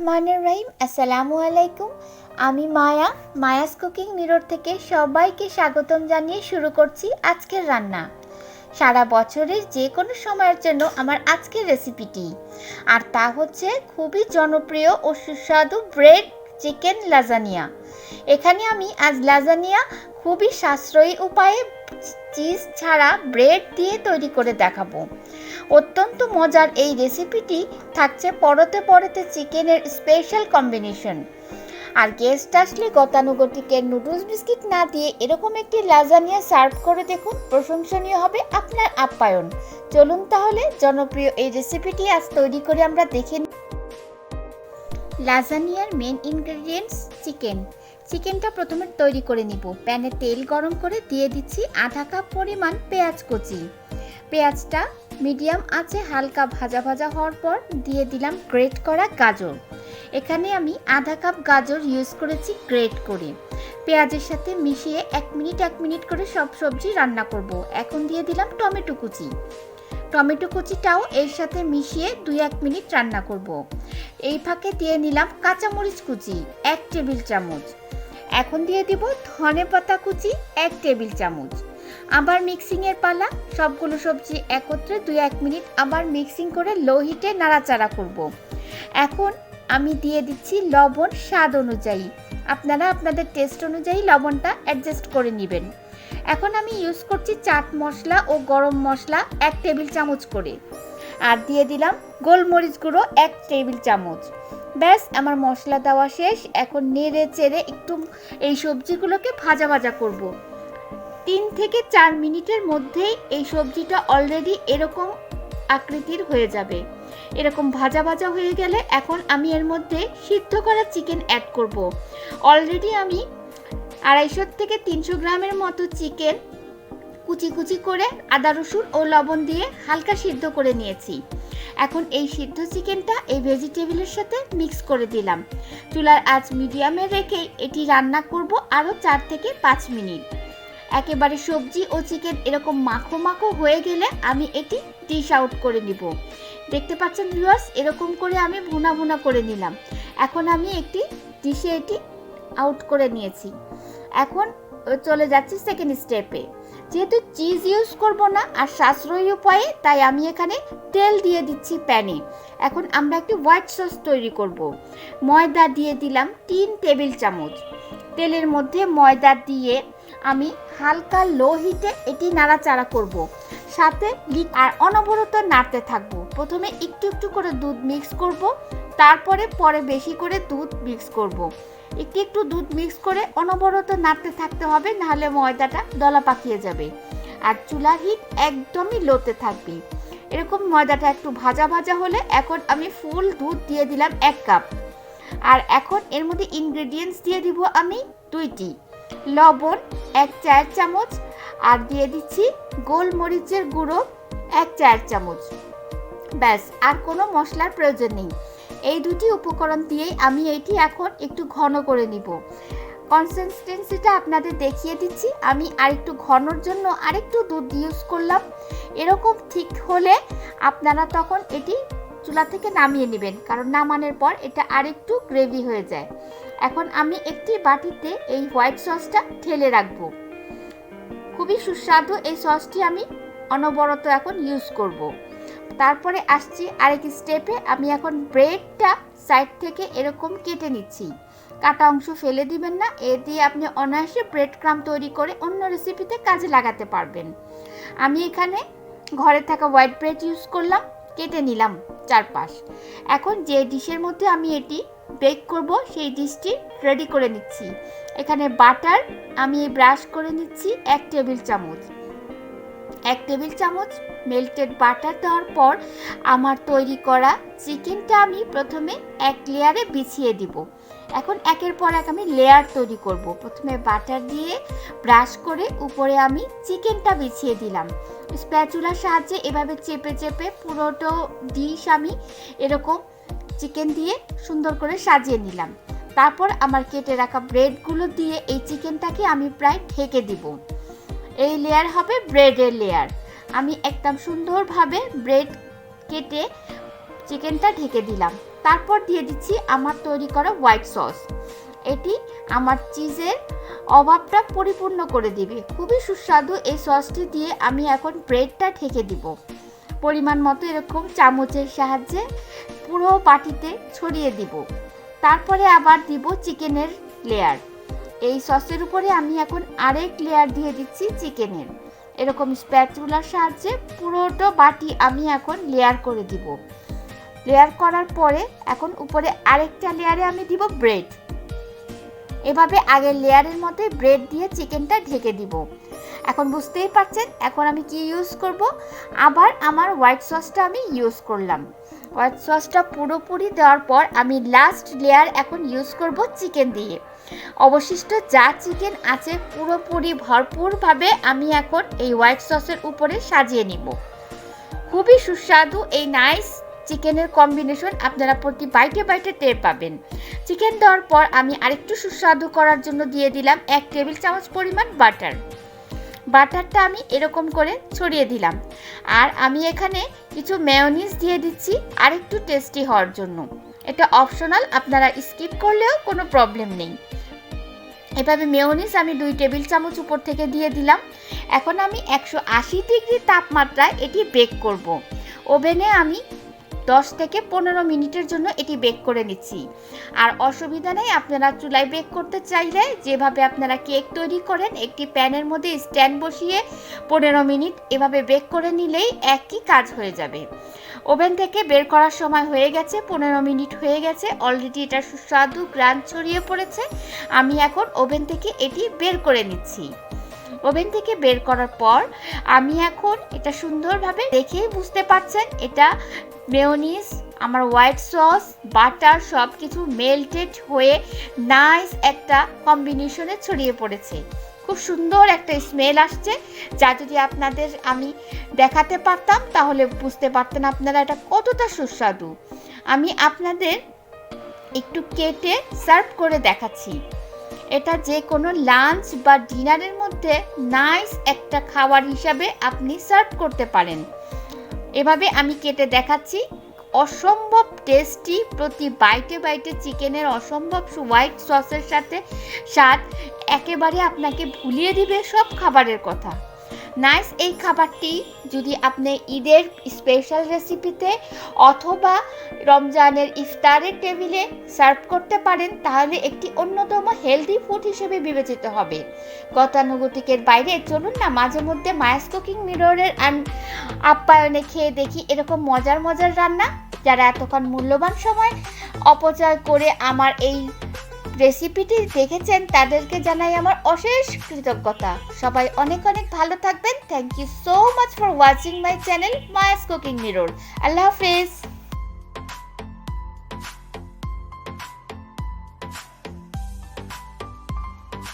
রহমানির রহিম। আসসালামু আলাইকুম। আমি মায়াস কুকিং মিরর থেকে সবাইকে স্বাগতম জানিয়ে শুরু করছি আজকের রান্না। সারা বছরের যে কোনো সময়ের জন্য আমার আজকের রেসিপিটি, আর তা হচ্ছে খুবই জনপ্রিয় ও সুস্বাদু ব্রেড চিকেন লাজানিয়া। এখানে আমি আজ লাজানিয়া খুবই সাশ্রয়ী উপায়ে চিজ ছাড়া ব্রেড দিয়ে তৈরি করে দেখাবো। অত্যন্ত মজার এই রেসিপিটি থাকছে পরতে পরতে চিকেনের স্পেশাল কম্বিনেশন। আর গেস্ট আসলে গতানুগতিকের নুডলস বিস্কিট না দিয়ে এরকম একটি লাজানিয়া সার্ভ করে দেখুন, প্রশংসনীয় হবে আপনার আপ্যায়ন। চলুন তাহলে জনপ্রিয় এই রেসিপিটি আজ তৈরি করে আমরা দেখে নিই। লাজানিয়ার মেন ইনগ্রেডিয়েন্টস চিকেনটা প্রথমে তৈরি করে নিব। প্যানে তেল গরম করে দিয়ে দিচ্ছি আধা কাপ পরিমাণ পেঁয়াজ কুচি। পেঁয়াজটা মিডিয়াম আঁচে হালকা ভাজা ভাজা হওয়ার পর দিয়ে দিলাম গ্রেট করা গাজর। এখানে আমি আধা কাপ গাজর ইউজ করেছি গ্রেট করে। পেঁয়াজের সাথে মিশিয়ে এক মিনিট করে সব সবজি রান্না করব। এখন দিয়ে দিলাম টমেটো কুচিটাও এর সাথে মিশিয়ে 2-1 মিনিট রান্না করব। এই ফাঁকে দিয়ে নিলাম কাঁচামরিচ কুচি 1 টেবিল চামচ। এখন দিয়ে দিব ধনেপাতা কুচি 1 টেবিল চামচ। আবার মিক্সিংয়ের পালা। সবগুলো সবজি একত্রে 2-1 মিনিট আবার মিক্সিং করে লো হিটে নাড়াচাড়া করব। এখন আমি দিয়ে দিচ্ছি লবণ স্বাদ অনুযায়ী। আপনারা আপনাদের টেস্ট অনুযায়ী লবণটা অ্যাডজাস্ট করে নেবেন। এখন আমি ইউজ করছি চাট মশলা ও গরম মশলা 1 টেবিল চামচ করে, আর দিয়ে দিলাম গোলমরিচ গুঁড়ো 1 টেবিল চামচ। ব্যাস, আমার মশলা দেওয়া শেষ। এখন নেড়ে চেড়ে একটু এই সবজিগুলোকে ভাজা ভাজা করব। 3 থেকে 4 মিনিটের মধ্যেই এই সবজিটা অলরেডি এরকম আকৃতির হয়ে যাবে। এরকম ভাজা ভাজা হয়ে গেলে এখন আমি এর মধ্যে সিদ্ধ করা চিকেন অ্যাড করব। অলরেডি আমি 250 থেকে 300 গ্রামের মতো চিকেন কুচি করে আদা রসুন ও লবণ দিয়ে হালকা সিদ্ধ করে নিয়েছি। এখন এই সিদ্ধ চিকেনটা এই ভেজিটেবলের সাথে মিক্স করে দিলাম। চুলার আঁচ মিডিয়ামে রেখে এটি রান্না করব আরও 4 থেকে 5 মিনিট। একেবারে সবজি ও চিকেন এরকম মাখো হয়ে গেলে আমি এটি ডিশ আউট করে নিব। দেখতে পাচ্ছেন ভিউয়ার্স, এরকম করে আমি ভুনা করে নিলাম। এখন আমি একটি ডিশে এটি আউট করে নিয়েছি। এখন চলে যাচ্ছি সেকেন্ড স্টেপে। যেহেতু চিজ ইউজ করব না আর সাশ্রয়ী উপায়ে, তাই আমি এখানে তেল দিয়ে দিচ্ছি প্যানে। এখন আমরা একটি হোয়াইট সস তৈরি করব। ময়দা দিয়ে দিলাম 3 টেবিল চামচ। তেলের মধ্যে ময়দা দিয়ে আমি হালকা লো হিটে এটি নাড়াচাড়া করব। সাথে আর অনবরত নাড়তে থাকবো। প্রথমে একটু করে দুধ মিক্স করব, তারপরে বেশি করে দুধ মিক্স করব। একটু দুধ মিক্স করে অনবরত নাড়তে থাকতে হবে, নাহলে ময়দাটা দলা পাকিয়ে যাবে। আর চুলার হিট একদমই লোতে থাকবে। এরকম ময়দাটা একটু ভাজা হলে এখন আমি ফুল দুধ দিয়ে দিলাম 1 কাপ। আর এখন এর মধ্যে ইনগ্রেডিয়েন্টস দিয়ে দিব আমি 2টি। লবণ 1 চায়ের চামচ, আর দিয়ে দিচ্ছি গোলমরিচের গুঁড়ো 1 চায়ের চামচ। ব্যাস, আর কোনো মশলার প্রয়োজন নেই। এই 2টি উপকরণ দিয়েই আমি এইটি এখন একটু ঘন করে নিব। কনসিস্টেন্সিটা আপনাদের দেখিয়ে দিচ্ছি। আমি আরেকটু ঘনর জন্য আরেকটু দুধ ইউজ করলাম। এরকম ঠিক হলে আপনারা তখন এটি চুলা থেকে নামিয়ে নেবেন, কারণ নামানোর পর এটা আরেকটু গ্রেভি হয়ে যায়। এখন আমি একটি বাটিতে এই হোয়াইট সসটা ঢেলে রাখবো। খুবই সুস্বাদু এই সসটি আমি অনবরত এখন ইউজ করব। তারপরে আসছি আরেক স্টেপে। আমি এখন ব্রেডটা সাইড থেকে এরকম কেটে নিচ্ছি। কাটা অংশ ফেলে দিবেন না, এ দিয়ে আপনি অনায়াসে ব্রেড ক্রাম্ব তৈরি করে অন্য রেসিপিতে কাজে লাগাতে পারবেন। আমি এখানে ঘরে থাকা হোয়াইট ব্রেড ইউজ করলাম, কেটে নিলাম চারপাশ। এখন যে ডিশের মধ্যে আমি এটি বেক করব সেই ডিশটি রেডি করে নিচ্ছি। এখানে বাটার আমি ব্রাশ করে নিচ্ছি 1 টেবিল চামচ। 1 টেবিল চামচ মেল্টেড বাটার দেওয়ার পর আমার তৈরি করা চিকেনটা আমি প্রথমে এক লেয়ারে বিছিয়ে দিব। এখন একের পর এক আমি লেয়ার তৈরি করব। প্রথমে বাটার দিয়ে ব্রাশ করে উপরে আমি চিকেনটা বিছিয়ে দিলাম। স্প্যাচুলার সাহায্যে এভাবে চেপে পুরোটা ডিশ আমি এরকম চিকেন দিয়ে সুন্দর করে সাজিয়ে নিলাম। তারপর আমার কেটে রাখা ব্রেডগুলো দিয়ে এই চিকেনটাকে আমি প্রায় ঢেকে দিব। এই লেয়ার হবে ব্রেডের লেয়ার। আমি একদম সুন্দরভাবে ব্রেড কেটে চিকেনটা ঢেকে দিলাম। তারপর দিয়ে দিচ্ছি আমার তৈরি করা হোয়াইট সস। এটি আমার চিজের অভাবটা পরিপূর্ণ করে দিবে। খুবই সুস্বাদু এই সসটি দিয়ে আমি এখন ব্রেডটা ঢেকে দিব। পরিমাণ মতো এরকম চামচের সাহায্যে পুরো বাটিতে ছড়িয়ে দিব। তারপরে আবার দিব চিকেনের লেয়ার। এই সসের উপরে আমি এখন আরেক লেয়ার দিয়ে দিচ্ছি চিকেনের। এরকম স্প্যাচুলার সাহায্যে পুরোটা বাটি আমি এখন লেয়ার করে দিব। লেয়ার করার পরে এখন উপরে আরেকটা লেয়ারে আমি দিব ব্রেড। এভাবে আগের লেয়ারের মধ্যে ব্রেড দিয়ে চিকেনটা ঢেকে দিব। এখন বুঝতেই পারছেন এখন আমি কি ইউজ করব। আবার আমার হোয়াইট সসটা আমি ইউজ করলাম। হোয়াইট সসটা পুরোপুরি দেওয়ার পর আমি লাস্ট লেয়ার এখন ইউজ করব চিকেন দিয়ে। অবশিষ্ট যা চিকেন আছে পুরোপুরি ভরপুরভাবে আমি এখন এই হোয়াইট সসের উপরে সাজিয়ে নিব। খুবই সুস্বাদু এই নাইস চিকেনের কম্বিনেশন আপনারা প্রতি বাইটে বাইটে টের পাবেন। চিকেন দেওয়ার পর আমি আরেকটু সুস্বাদু করার জন্য দিয়ে দিলাম 1 টেবিল চামচ পরিমাণ বাটার। বাটারটা আমি এরকম করে ছড়িয়ে দিলাম। আর আমি এখানে কিছু মেয়োনিজ দিয়ে দিচ্ছি আরেকটু টেস্টি হওয়ার জন্য। এটা অপশনাল, আপনারা স্কিপ করলেও কোনো প্রবলেম নেই। এভাবে মেয়োনিজ আমি 2 টেবিল চামচ উপর থেকে দিয়ে দিলাম। এখন আমি 180 ডিগ্রি তাপমাত্রায় এটি বেক করব। ওভেনে আমি 10 থেকে 15 মিনিটের জন্য এটি বেক করে নিচ্ছি। আর অসুবিধা নেই, আপনারা চুলায় বেক করতে চাইলে যেভাবে আপনারা কেক তৈরি করেন একটি প্যানের মধ্যে স্ট্যান্ড বসিয়ে 15 মিনিট এভাবে বেক করে নিলেই একই কাজ হয়ে যাবে। ওভেন থেকে বের করার সময় হয়ে গেছে, 15 মিনিট হয়ে গেছে। অলরেডি এটা সুস্বাদু গ্রান ছড়িয়ে পড়েছে। আমি এখন ওভেন থেকে এটি বের করে নিচ্ছি। ওভেন থেকে বের করার পর আমি এখন এটা সুন্দরভাবে দেখেই বুঝতে পারছেন এটা মেয়োনিজ, আমার হোয়াইট সস, বাটার সব কিছু মেল্টেড হয়ে নাইস একটা কম্বিনেশনে ছড়িয়ে পড়েছে। খুব সুন্দর একটা স্মেল আসছে, যা যদি আপনাদের আমি দেখাতে পারতাম তাহলে বুঝতে পারতেন আপনারা এটা কতটা সুস্বাদু। আমি আপনাদের একটু কেটে সার্ভ করে দেখাচ্ছি। এটা যে কোনো লাঞ্চ বা ডিনারের মধ্যে নাইস একটা খাবার হিসাবে আপনি সার্ভ করতে পারেন। এভাবে আমি কেটে দেখাচ্ছি। অসম্ভব টেস্টি, প্রতি বাইটে বাইটে চিকেনের অসম্ভব হোয়াইট সসের সাথে স্বাদ একেবারে আপনাকে ভুলিয়ে দিবে সব খাবারের কথা। নাইস এই খাবারটি যদি আপনি ঈদের স্পেশাল রেসিপিতে অথবা রমজানের ইফতারের টেবিলে সার্ভ করতে পারেন তাহলে একটি অন্যতম হেলদি ফুড হিসেবে বিবেচিত হবে। গতানুগতিকের বাইরে চলুন না মাঝে মধ্যে মায়াস কুকিং মিররের আপ্যায়নে খেয়ে দেখি এরকম মজার মজার রান্না। যারা এতক্ষণ মূল্যবান সময় অপচয় করে আমার এই রেসিপিটি দেখেছেন তাদেরকে জানাই আমার অশেষ কৃতজ্ঞতা। সবাই অনেক অনেক ভালো থাকবেন। Thank you so much for watching my channel Maya's Cooking Mirror. আল্লাহ হাফেজ।